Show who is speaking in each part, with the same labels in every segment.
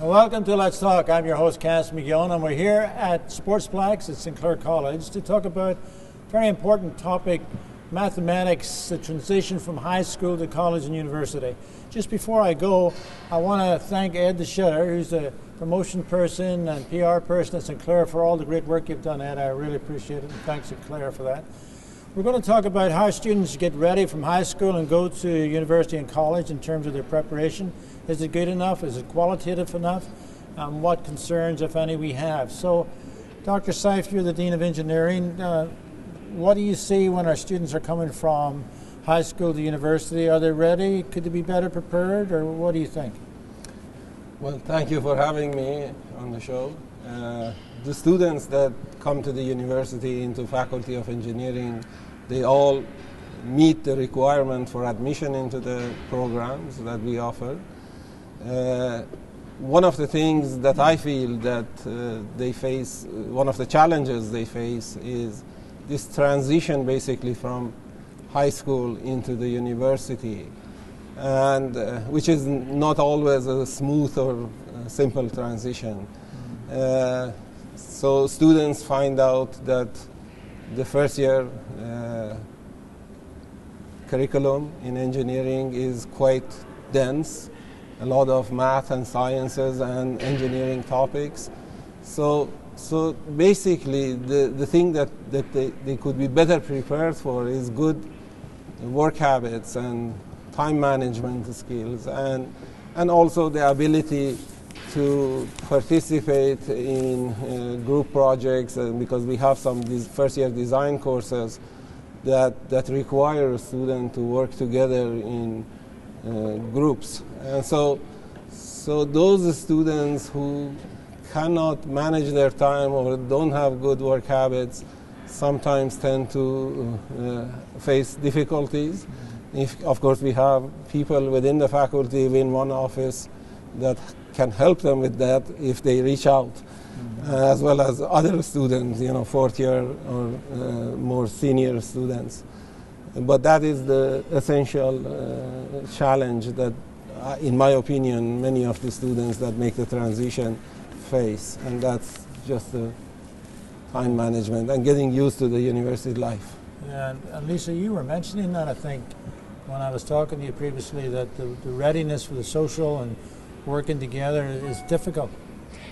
Speaker 1: Welcome to Let's Talk. I'm your host, Cass McGowan, and we're here at Sportsplex at Sinclair College to talk about a very important topic, mathematics, the transition from high school to college and university. Just before I go, I want to thank Ed DeShitter, who's the promotion person and PR person at Sinclair, for all the great work you've done, Ed. I really appreciate it, and thanks Sinclair for that. We're going to talk about how students get ready from high school and go to university and college in terms of their preparation. Is it good enough? Is it qualitative enough? What concerns, if any, we have. So, Dr. Seif, you're the Dean of Engineering. What do you see when our students are coming from high school to university? Are they ready? Could they be better prepared? Or what do you think?
Speaker 2: Well, thank you for having me on the show. The students that come to the university into Faculty of Engineering, they all meet the requirement for admission into the programs that we offer. One of the things that I feel that they face, one of the challenges they face is this transition basically from high school into the university, and which is not always a smooth or simple transition. So students find out that the first year curriculum in engineering is quite dense, a lot of math and sciences and engineering topics. So basically the thing that they could be better prepared for is good work habits and time management skills, and also the ability to participate in group projects, because we have some these first year design courses that require a student to work together in groups. And so those students who cannot manage their time or don't have good work habits sometimes tend to face difficulties. Of course, we have people within the faculty in one office that can help them with that if they reach out, as well as other students, fourth year or more senior students. But that is the essential challenge that, in my opinion, many of the students that make the transition face, and that's just the time management and getting used to the university life.
Speaker 1: Yeah, and Lisa, you were mentioning that, I think, when I was talking to you previously, that the readiness for the social and working together is difficult.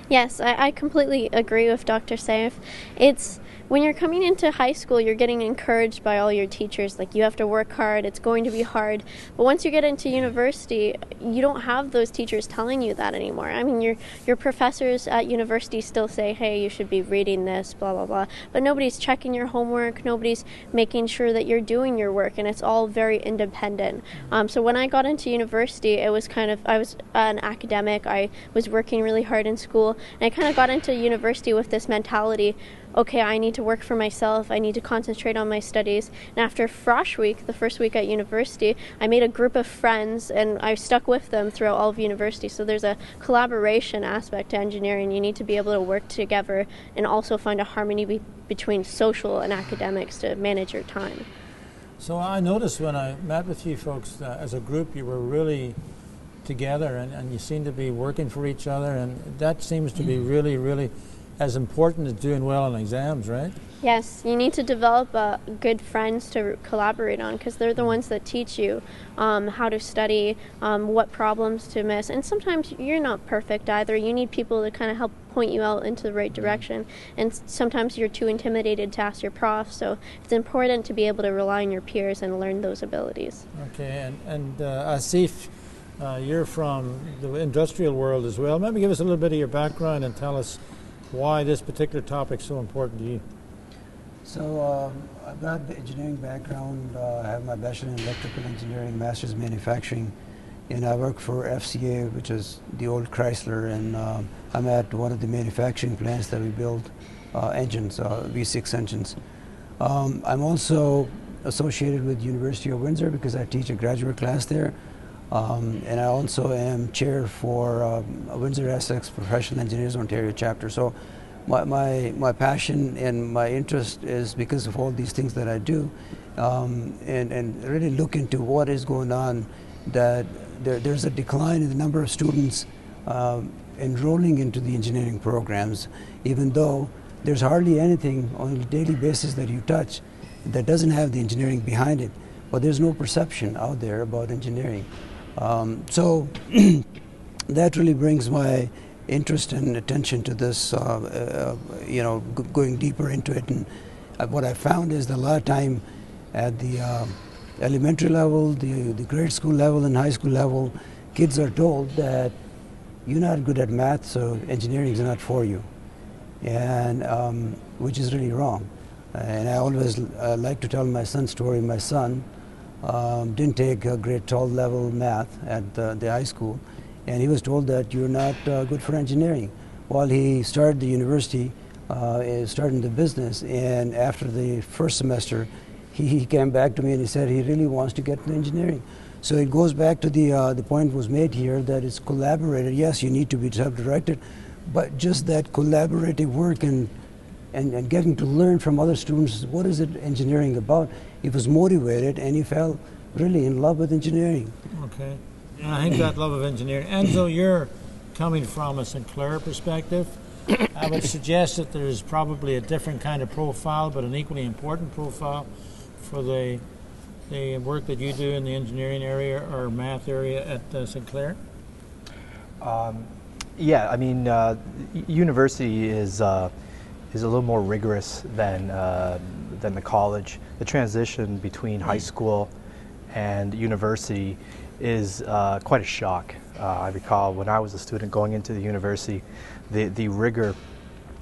Speaker 3: Yes, I completely agree with Dr. Seif. It's when you're coming into high school, you're getting encouraged by all your teachers, like you have to work hard, it's going to be hard. But once you get into university, you don't have those teachers telling you that anymore. I mean, your professors at university still say, hey, you should be reading this, blah, blah, blah. But nobody's checking your homework, nobody's making sure that you're doing your work, and it's all very independent. So when I got into university, it was I was an academic, I was working really hard in school, and I kind of got into university with this mentality, okay, I need to work for myself, I need to concentrate on my studies. And after Frosh Week, the first week at university, I made a group of friends and I stuck with them throughout all of university. So there's a collaboration aspect to engineering. You need to be able to work together and also find a harmony between social and academics to manage your time.
Speaker 1: So I noticed when I met with you folks as a group, you were really together and you seem to be working for each other, and that seems to be really, really as important as doing well on exams, right?
Speaker 3: Yes, you need to develop good friends to collaborate on, because they're the ones that teach you how to study, what problems to miss. And sometimes you're not perfect either. You need people to kind of help point you out into the right direction. And sometimes you're too intimidated to ask your prof, so it's important to be able to rely on your peers and learn those abilities.
Speaker 1: Okay, and Asif, you're from the industrial world as well. Maybe give us a little bit of your background and tell us why this particular topic is so important to you.
Speaker 4: So I've got the engineering background. I have my bachelor in electrical engineering, master's in manufacturing, and I work for FCA, which is the old Chrysler, and I'm at one of the manufacturing plants that we build engines, V6 engines. I'm also associated with University of Windsor because I teach a graduate class there. And I also am chair for Windsor Essex Professional Engineers Ontario chapter. So my passion and my interest is because of all these things that I do, and really look into what is going on, that there's a decline in the number of students enrolling into the engineering programs, even though there's hardly anything on a daily basis that you touch that doesn't have the engineering behind it. But there's no perception out there about engineering. So that really brings my interest and attention to this, going deeper into it. And what I found is that a lot of time at the elementary level, the grade school level, and high school level, kids are told that you're not good at math, so engineering is not for you, and which is really wrong. And I always like to tell my son's story. My son didn't take a grade 12 level math at the high school, and he was told that you're not good for engineering. While he started the university, started the business, and after the first semester, he came back to me and he said he really wants to get into engineering. So it goes back to the point was made here that it's collaborated. Yes, you need to be self-directed, but just that collaborative work and getting to learn from other students, what is it engineering about? He was motivated and he fell really in love with engineering.
Speaker 1: Okay. And I think that love of engineering. Enzo, you're coming from a Sinclair perspective. I would suggest that there's probably a different kind of profile, but an equally important profile for the work that you do in the engineering area or math area at Sinclair.
Speaker 5: Yeah, I mean, university is a little more rigorous than the college. The transition between high school and university is quite a shock. I recall when I was a student going into the university, the rigor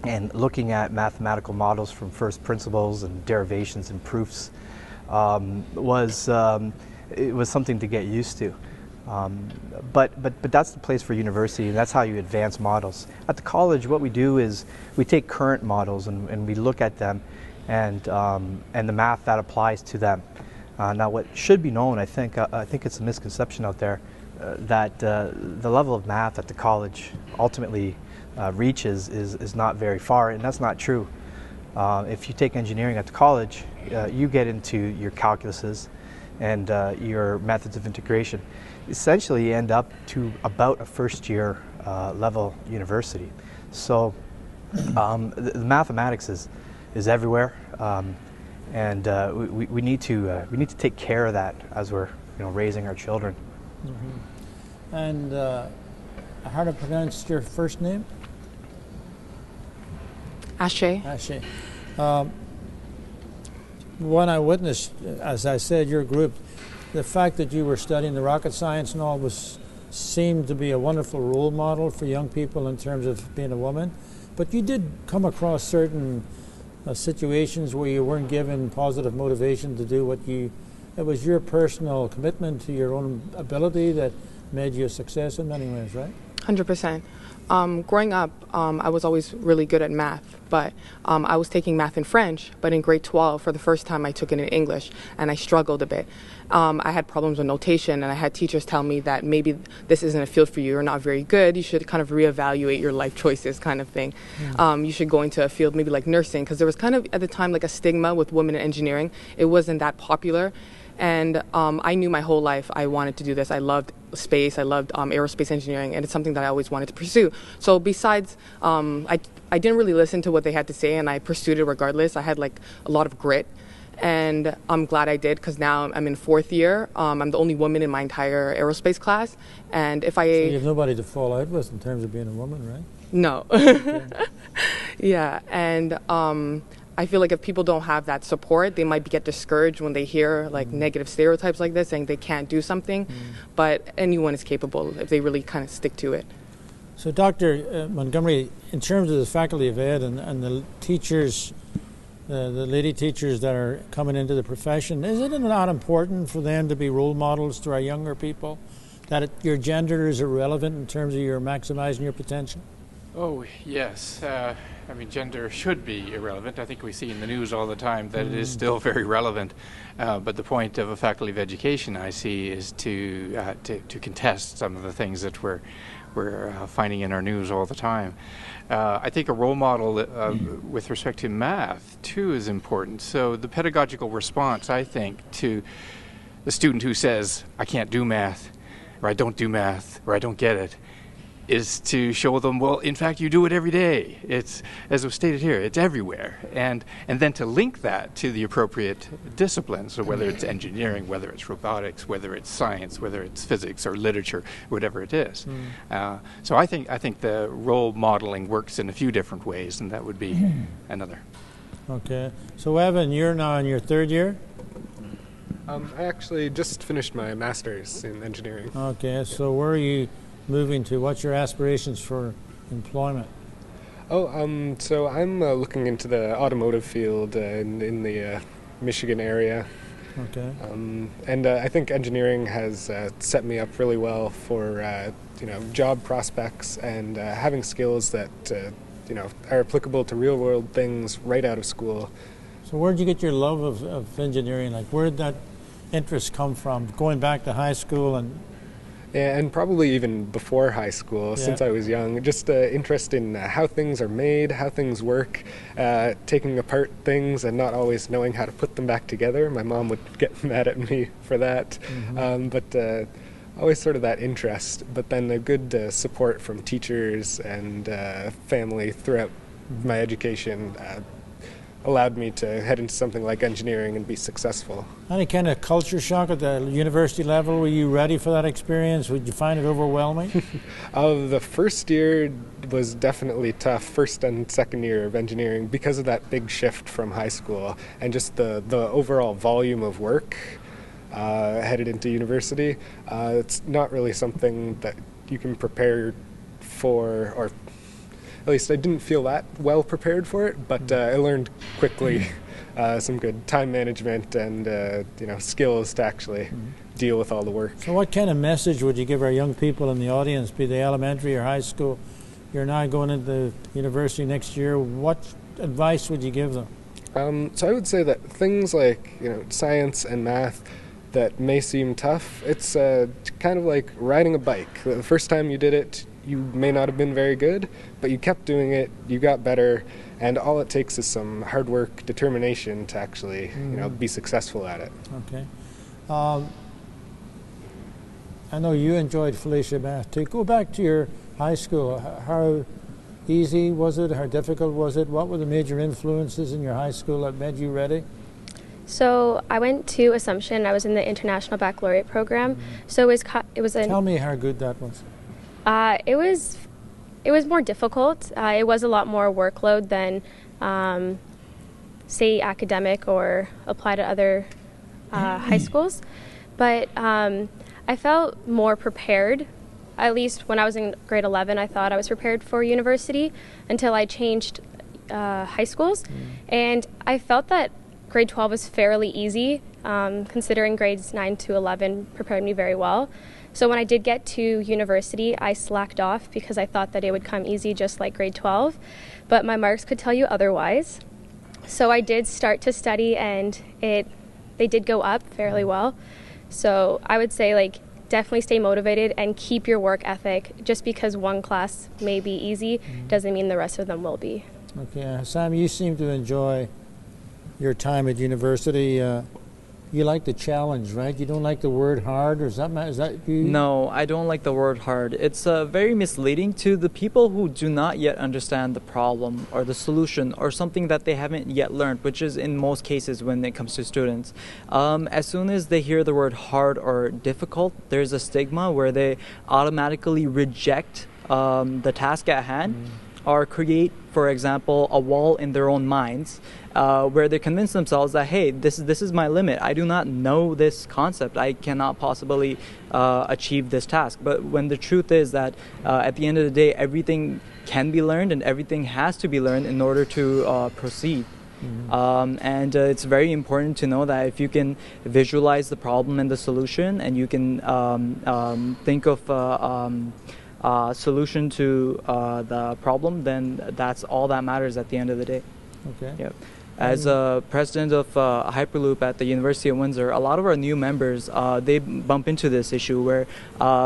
Speaker 5: and looking at mathematical models from first principles and derivations and proofs was something to get used to. But that's the place for university, and that's how you advance models. At the college, what we do is we take current models and we look at them and the math that applies to them. Now, what should be known, I think it's a misconception out there that the level of math at the college ultimately reaches is not very far, and that's not true. If you take engineering at the college, you get into your calculuses and your methods of integration. Essentially, you end up to about a first-year level university. So the mathematics is everywhere, and we need to take care of that as we're raising our children.
Speaker 1: Mm-hmm. And how to pronounce your first name?
Speaker 6: Ashe.
Speaker 1: Ashe. When I witnessed, as I said, your group, the fact that you were studying the rocket science and all seemed to be a wonderful role model for young people in terms of being a woman. But you did come across certain situations where you weren't given positive motivation to do it was your personal commitment to your own ability that made you a success in many ways, right?
Speaker 6: 100%. Growing up, I was always really good at math, but I was taking math and French, but in grade 12, for the first time, I took it in English, and I struggled a bit. I had problems with notation, and I had teachers tell me that maybe this isn't a field for you, you're not very good, you should kind of reevaluate your life choices kind of thing. You should go into a field maybe like nursing, because there was kind of, at the time, like a stigma with women in engineering. It wasn't that popular. And I knew my whole life I wanted to do this. I loved space, I loved aerospace engineering, and it's something that I always wanted to pursue. So besides, I didn't really listen to what they had to say, and I pursued it regardless. I had like a lot of grit, and I'm glad I did, because now I'm in fourth year. I'm the only woman in my entire aerospace class, and if
Speaker 1: So you have nobody to fall out with in terms of being a woman, right?
Speaker 6: No. Yeah, and I feel like if people don't have that support, they might get discouraged when they hear like negative stereotypes like this, saying they can't do something. But anyone is capable if they really kind of stick to it.
Speaker 1: So Dr. Montgomery, in terms of the faculty of ed and the teachers, the lady teachers that are coming into the profession, is it not important for them to be role models to our younger people, that your gender is irrelevant in terms of your maximizing your potential?
Speaker 7: Oh, yes. I mean, gender should be irrelevant. I think we see in the news all the time that it is still very relevant. But the point of a faculty of education, I see, is to contest some of the things that we're finding in our news all the time. I think a role model with respect to math, too, is important. So the pedagogical response, I think, to the student who says, I can't do math, or I don't do math, or I don't get it, is to show them, well, in fact, you do it every day. It's, as was stated here, it's everywhere. And then to link that to the appropriate disciplines, so whether it's engineering, whether it's robotics, whether it's science, whether it's physics or literature, whatever it is. So I think the role modeling works in a few different ways, and that would be another.
Speaker 1: Okay. So Evan, you're now in your third year?
Speaker 8: I actually just finished my master's in engineering.
Speaker 1: Okay. So where are you moving to? What's your aspirations for employment?
Speaker 8: So I'm looking into the automotive field in the Michigan area.
Speaker 1: Okay.
Speaker 8: And I think engineering has set me up really well for job prospects and having skills that are applicable to real world things right out of school.
Speaker 1: So where did you get your love of engineering? Like, where did that interest come from? Going back to high school
Speaker 8: And probably even before high school, since I was young, just interest in how things are made, how things work, taking apart things and not always knowing how to put them back together. My mom would get mad at me for that, but always sort of that interest. But then a good support from teachers and family throughout my education allowed me to head into something like engineering and be successful.
Speaker 1: Any kind of culture shock at the university level? Were you ready for that experience? Would you find it overwhelming?
Speaker 8: The first year was definitely tough, first and second year of engineering, because of that big shift from high school and just the overall volume of work headed into university. It's not really something that you can prepare for, or at least I didn't feel that well prepared for it, but I learned quickly some good time management and skills to actually deal with all the work.
Speaker 1: So what kind of message would you give our young people in the audience, be they elementary or high school? You're now going into university next year. What advice would you give them?
Speaker 8: So I would say that things like science and math that may seem tough, it's kind of like riding a bike. The first time you did it, you may not have been very good, but you kept doing it, you got better, and all it takes is some hard work, determination to actually be successful at it.
Speaker 1: Okay. I know you enjoyed Felicia math too. Go back to your high school. How easy was it? How difficult was it? What were the major influences in your high school that made you ready?
Speaker 9: So I went to Assumption. I was in the International Baccalaureate program. So it was
Speaker 1: Tell me how good that was.
Speaker 9: It was more difficult. It was a lot more workload than, say, academic or apply to other high schools. But I felt more prepared. At least when I was in grade 11, I thought I was prepared for university until I changed high schools. And I felt that grade 12 was fairly easy, considering grades 9 to 11 prepared me very well. So when I did get to university, I slacked off because I thought that it would come easy just like grade 12, but my marks could tell you otherwise. So I did start to study and they did go up fairly well. So I would say definitely stay motivated and keep your work ethic. Just because one class may be easy doesn't mean the rest of them will be.
Speaker 1: Okay, Sam, you seem to enjoy your time at university. You like the challenge, right? You don't like the word hard, or is that you?
Speaker 10: No, I don't like the word hard. It's very misleading to the people who do not yet understand the problem or the solution or something that they haven't yet learned, which is in most cases when it comes to students. As soon as they hear the word hard or difficult, there's a stigma where they automatically reject the task at hand or create, for example, a wall in their own minds where they convince themselves that, hey, this is my limit. I do not know this concept. I cannot possibly achieve this task. But when the truth is that at the end of the day, everything can be learned and everything has to be learned in order to proceed. And it's very important to know that if you can visualize the problem and the solution, and you can think of solution to the problem, then that's all that matters at the end of the day.
Speaker 1: Okay.
Speaker 10: Yep. As president of Hyperloop at the University of Windsor, a lot of our new members, they bump into this issue where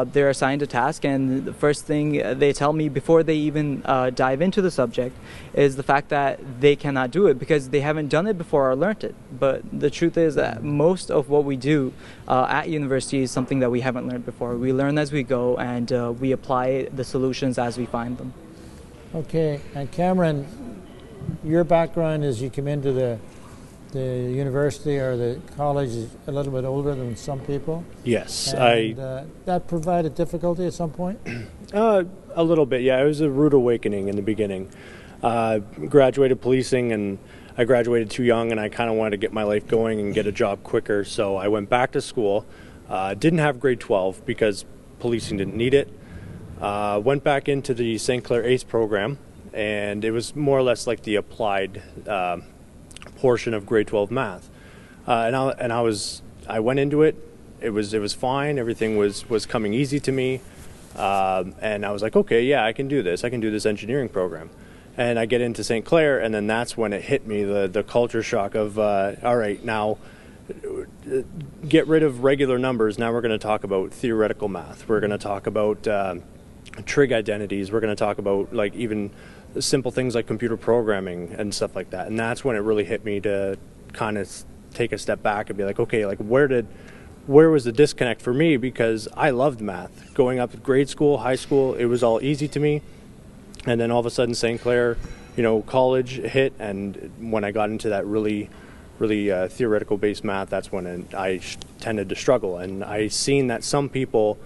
Speaker 10: they're assigned a task, and the first thing they tell me before they even dive into the subject is the fact that they cannot do it because they haven't done it before or learned it. But the truth is that most of what we do at university is something that we haven't learned before. We learn as we go, and we apply the solutions as we find them.
Speaker 1: Okay, and Cameron, your background is you come into the university or the college is a little bit older than some people.
Speaker 11: Yes,
Speaker 1: and, that provided difficulty at some point?
Speaker 11: A little bit, yeah. It was a rude awakening in the beginning. Graduated policing, and I graduated too young, and I kind of wanted to get my life going and get a job quicker, so I went back to school. Didn't have grade 12 because policing didn't need it. Went back into the St. Clair ACE program, and it was more or less like the applied portion of grade 12 math. I went into it. It was fine. Everything was coming easy to me, and I was like, okay, yeah, I can do this. I can do this engineering program. And I get into St. Clair, and then that's when it hit me, the culture shock of, all right, now get rid of regular numbers. Now we're going to talk about theoretical math. We're going to talk about trig identities. We're going to talk about like even simple things like computer programming and stuff like that. And that's when it really hit me to kind of take a step back and be like, okay, like where was the disconnect for me? Because I loved math. Going up grade school, high school, it was all easy to me. And then all of a sudden St. Clair, college hit, and when I got into that really theoretical based math, that's when I tended to struggle. And I seen that some people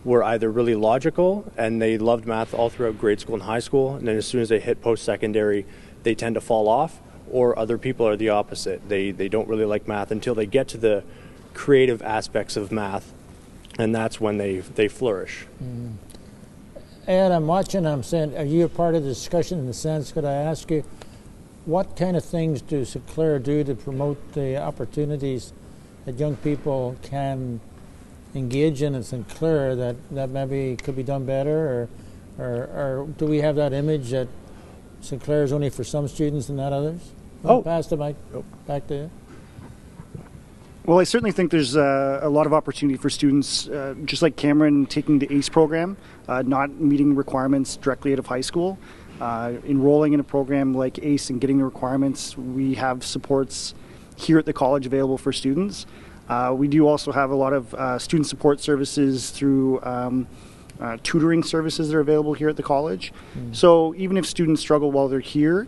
Speaker 11: were either really logical and they loved math all throughout grade school and high school, and then as soon as they hit post-secondary, they tend to fall off, or other people are the opposite. They don't really like math until they get to the creative aspects of math, and that's when they flourish.
Speaker 1: Mm. Ed, I'm watching, I'm saying, are you a part of the discussion in the sense, could I ask you, what kind of things do St. Clair do to promote the opportunities that young people can engage in St. Clair that maybe could be done better, or do we have that image that St. Clair is only for some students and not others? Pass the mic back to you.
Speaker 12: Well, I certainly think there's a lot of opportunity for students, just like Cameron taking the ACE program, not meeting requirements directly out of high school. Enrolling in a program like ACE and getting the requirements, we have supports here at the college available for students. We do also have a lot of student support services through tutoring services that are available here at the college. So even if students struggle while they're here,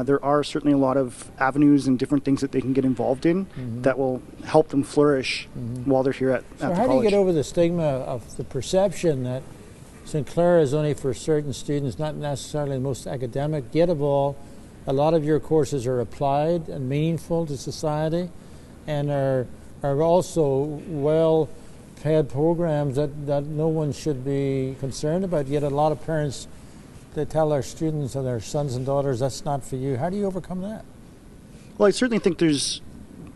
Speaker 12: there are certainly a lot of avenues and different things that they can get involved in that will help them flourish while they're here at the college.
Speaker 1: So how do you get over the stigma of the perception that St. Clair is only for certain students, not necessarily the most academic, yet of all, a lot of your courses are applied and meaningful to society and are also well-paid programs that no one should be concerned about, yet a lot of parents, they tell their students or their sons and daughters, that's not for you. How do you overcome that?
Speaker 12: Well, I certainly think there's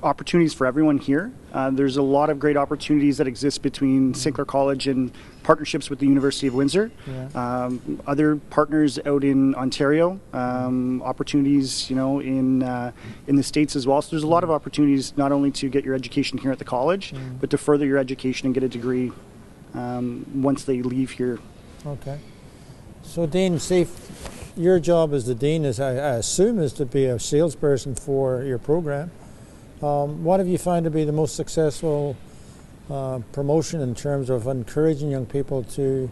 Speaker 12: opportunities for everyone here. There's a lot of great opportunities that exist between St. Clair College and partnerships with the University of Windsor. Yeah. Other partners out in Ontario, opportunities, in the States as well. So there's a lot of opportunities not only to get your education here at the college, but to further your education and get a degree once they leave here.
Speaker 1: Okay. So Dean, your job as the Dean is, I assume, is to be a salesperson for your program. What have you found to be the most successful promotion in terms of encouraging young people to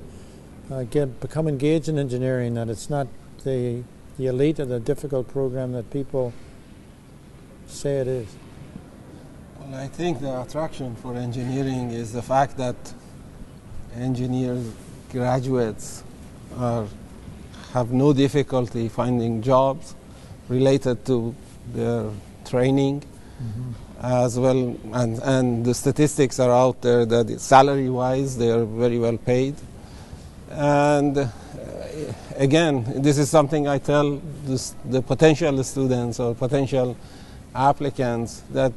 Speaker 1: become engaged in engineering, that it's not the elite or the difficult program that people say it is?
Speaker 2: Well, I think the attraction for engineering is the fact that engineers, graduates, have no difficulty finding jobs related to their training. As well, and the statistics are out there that salary-wise they are very well paid. And again, this is something I tell the potential students or potential applicants that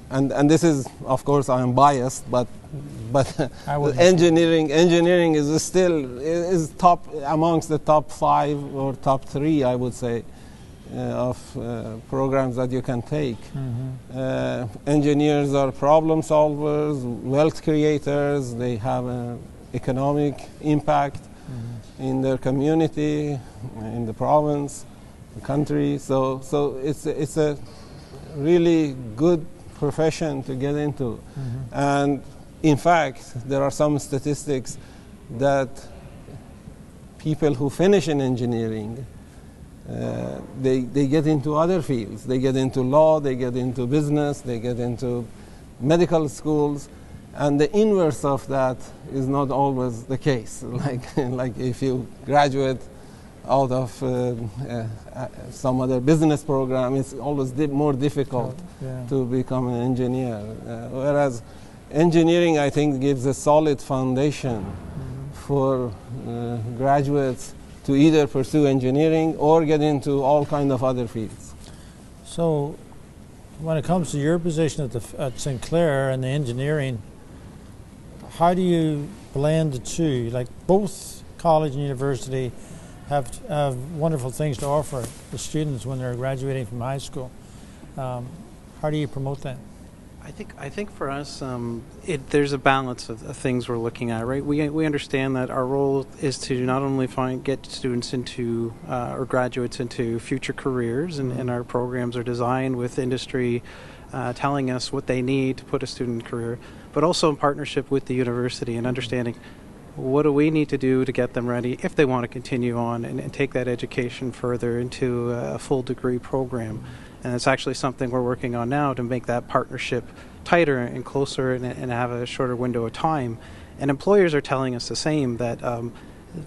Speaker 2: and this is, of course, I am biased, but engineering is top amongst the top 5 or top 3, I would say, of programs that you can take. Engineers are problem solvers, wealth creators. They have an economic impact in their community, in the province, the country. So it's a really good profession to get into. And in fact, there are some statistics that people who finish in engineering, they get into other fields. They get into law, they get into business, they get into medical schools, and the inverse of that is not always the case. Like if you graduate out of some other business program, it's always more difficult to become an engineer. Whereas engineering, I think, gives a solid foundation for graduates to either pursue engineering or get into all kinds of other fields.
Speaker 1: So when it comes to your position at St. Clair and the engineering, how do you blend the two? Like, both college and university have wonderful things to offer the students when they're graduating from high school. How do you promote that?
Speaker 13: I think for us, there's a balance of things we're looking at, right? We understand that our role is to not only get students into or graduates into future careers, and our programs are designed with industry telling us what they need to put a student in career, but also in partnership with the university and understanding what do we need to do to get them ready if they want to continue on and take that education further into a full degree program. And it's actually something we're working on now to make that partnership tighter and closer and have a shorter window of time. And employers are telling us the same, that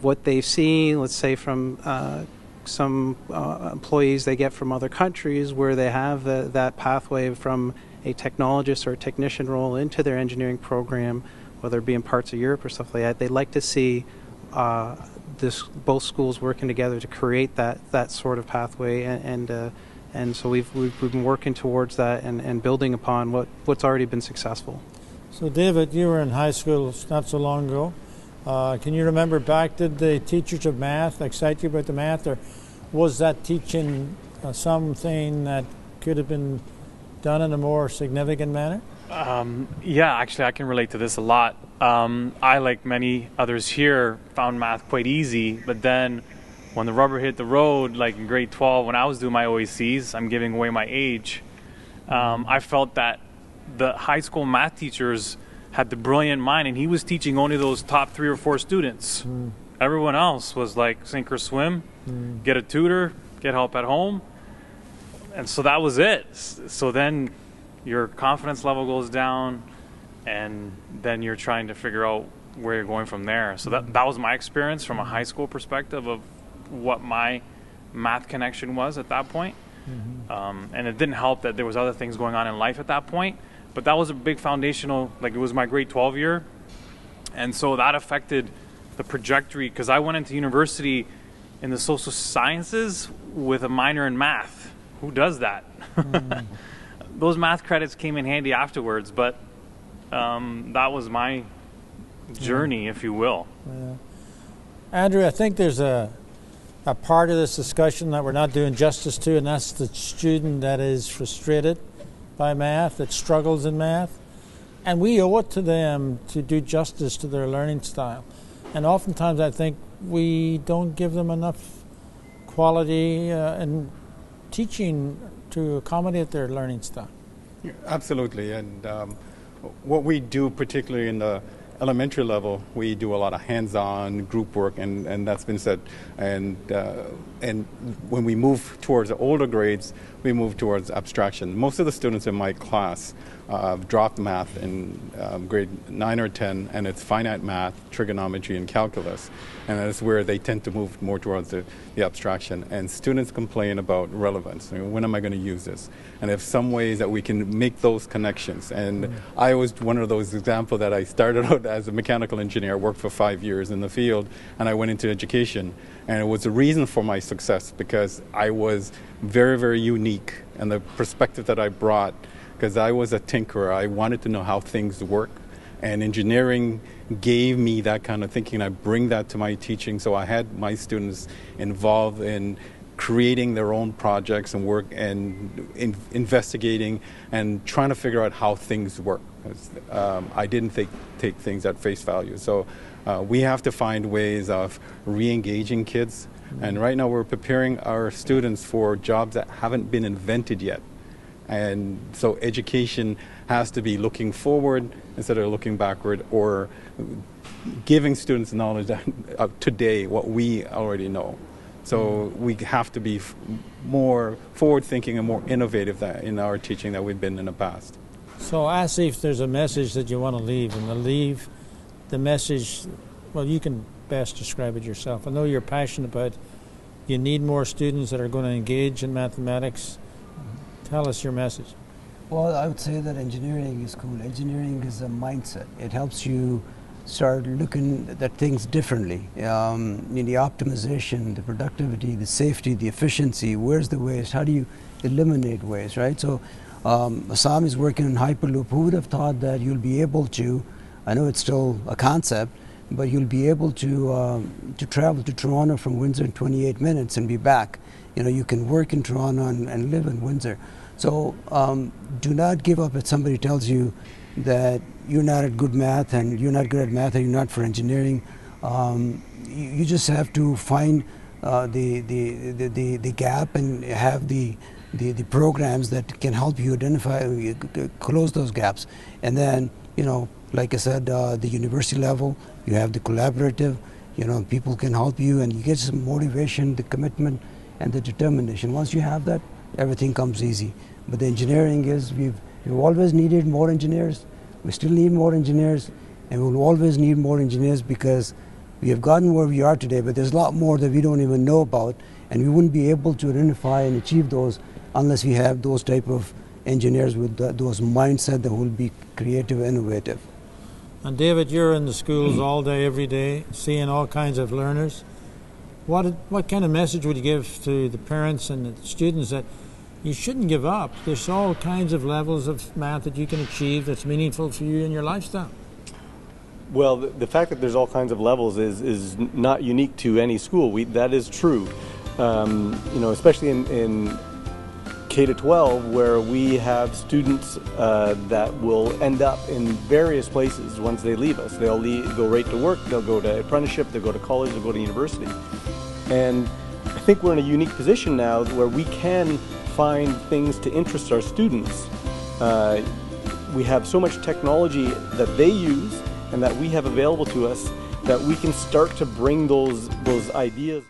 Speaker 13: what they've seen, let's say from some employees they get from other countries where they have that pathway from a technologist or a technician role into their engineering program, whether it be in parts of Europe or stuff like that, they'd like to see both schools working together to create that sort of pathway, and so we've been working towards that and building upon what's already been successful.
Speaker 1: So David, you were in high school not so long ago. Can you remember back, did the teachers of math excite you about the math, or was that teaching something that could have been done in a more significant manner?
Speaker 14: Yeah, actually I can relate to this a lot. I, like many others here, found math quite easy, but then when the rubber hit the road, like in grade 12, when I was doing my OACs, I'm giving away my age, I felt that the high school math teachers had the brilliant mind, and he was teaching only those top 3 or 4 students. Everyone else was like sink or swim, get a tutor, get help at home, and so that was it. So then your confidence level goes down, and then you're trying to figure out where you're going from there. So that was my experience from a high school perspective of what my math connection was at that point. And it didn't help that there was other things going on in life at that point, but that was a big foundational, like it was my grade 12 year, and so that affected the trajectory, because I went into university in the social sciences with a minor in math. Who does that? Those math credits came in handy afterwards, but that was my journey, if you will.
Speaker 1: Andrew, I think there's a part of this discussion that we're not doing justice to, and that's the student that is frustrated by math, that struggles in math. And we owe it to them to do justice to their learning style. And oftentimes I think we don't give them enough quality in teaching to accommodate their learning style.
Speaker 15: Yeah, absolutely. And what we do, particularly in the elementary level, we do a lot of hands-on group work, and that's been said. And when we move towards the older grades, we move towards abstraction. Most of the students in my class dropped math in grade 9 or 10, and it's finite math, trigonometry, and calculus. And that's where they tend to move more towards the abstraction. And students complain about relevance. I mean, when am I going to use this? And if some ways that we can make those connections. And I was one of those examples that I started out as a mechanical engineer, worked for 5 years in the field, and I went into education. And it was a reason for my success, because I was very, very unique, and the perspective that I brought, because I was a tinkerer. I wanted to know how things work, and engineering gave me that kind of thinking. I bring that to my teaching, so I had my students involved in creating their own projects and work and investigating and trying to figure out how things work. I didn't take things at face value. So we have to find ways of re-engaging kids. And right now we're preparing our students for jobs that haven't been invented yet. And so education has to be looking forward instead of looking backward, or giving students knowledge of today, what we already know. So we have to be more forward-thinking and more innovative in our teaching than we've been in the past.
Speaker 1: So Asif, there's a message that you want to leave, and the message, well, you can best describe it yourself. I know you're passionate about you need more students that are going to engage in mathematics. Tell us your message.
Speaker 4: Well, I would say that engineering is cool. Engineering is a mindset. It helps you start looking at things differently. In the optimization, the productivity, the safety, the efficiency, where's the waste, how do you eliminate waste, right? So Assam is working on Hyperloop. Who would have thought that you'll be able to, I know it's still a concept, but you'll be able to travel to Toronto from Windsor in 28 minutes and be back. You know, you can work in Toronto and live in Windsor. So do not give up if somebody tells you that you're not at good math and you're not good at math and you're not for engineering. You just have to find the gap and have the programs that can help you identify, close those gaps. And then, you know, like I said, the university level, you have the collaborative, you know, people can help you and you get some motivation, the commitment and the determination. Once you have that, everything comes easy. But the engineering is, we've always needed more engineers. We still need more engineers, and we'll always need more engineers because we have gotten where we are today, but there's a lot more that we don't even know about, and we wouldn't be able to identify and achieve those unless we have those type of engineers with those mindset that will be creative, innovative.
Speaker 1: And David, you're in the schools all day, every day, seeing all kinds of learners. What kind of message would you give to the parents and the students that you shouldn't give up? There's all kinds of levels of math that you can achieve that's meaningful for you in your lifestyle.
Speaker 16: Well, the fact that there's all kinds of levels is not unique to any school. That is true. You know, especially in K-12, where we have students that will end up in various places once they leave us. They'll go right to work, they'll go to apprenticeship, they'll go to college, they'll go to university. And I think we're in a unique position now where we can find things to interest our students. We have so much technology that they use and that we have available to us that we can start to bring those ideas